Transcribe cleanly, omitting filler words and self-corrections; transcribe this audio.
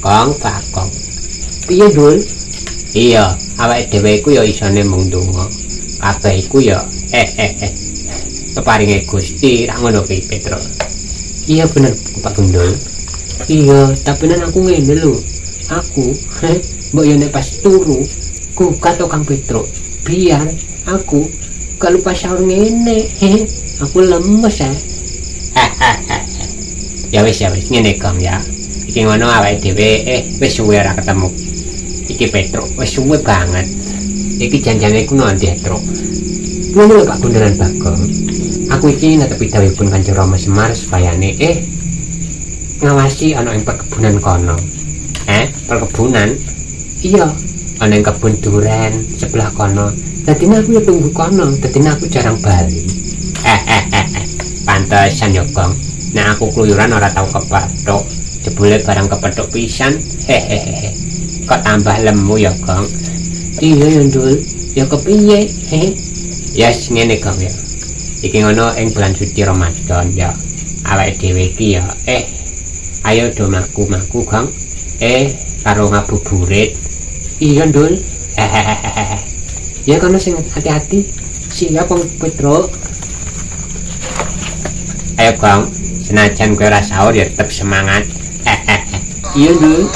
Bagong. Piye, Dul? Iya, awake dhewe iku ya isane mung ndonga. Kabeh iku ya keparinge Gusti, ra ngono ki Petro. Iya bener Pak Gundul. Iya, tapi nek aku ngene lho. Aku, mbok yo nek pas turu, ku kata Kang Petro, biar aku gak lupa sahur ngene. Aku lemes Ya wis ngene Kang ya. Iki ngono awake dhewe wis suwe ora ketemu. Iki Petro wis suwe banget. Iki janjane ku nanti Petro. Ngono lho Pak Gundulan Bagong. Aku iki netepi dawuhipun Kanjeng Rama Semar supayane ngawasi ana ing perkebunan kono. Perkebunan? Iya, ana ing kebun duren sebelah kono. Dadine aku ya tunggu kono, dadine aku jarang bali. Pantesan ya, Gong. Nah aku keluyuran ora tau kepethuk, jebule barang kepethuk pisan. Kok tambah lemu ya, Gong? Iya ya, Ndul. Ya kepiye? Ya ngene, Gong ya. Iki ngono ing bulan suci Ramadan ya. Awake dhewe iki ya ayo do maku-maku, Gong. Karo ngabuburit. Iya, Ndul. Ya kono sing hati-hati. Siap, Kang Petro. Ayo, Gong. Senajan kowe ora sahur ya tetep semangat. Iya, Ndul.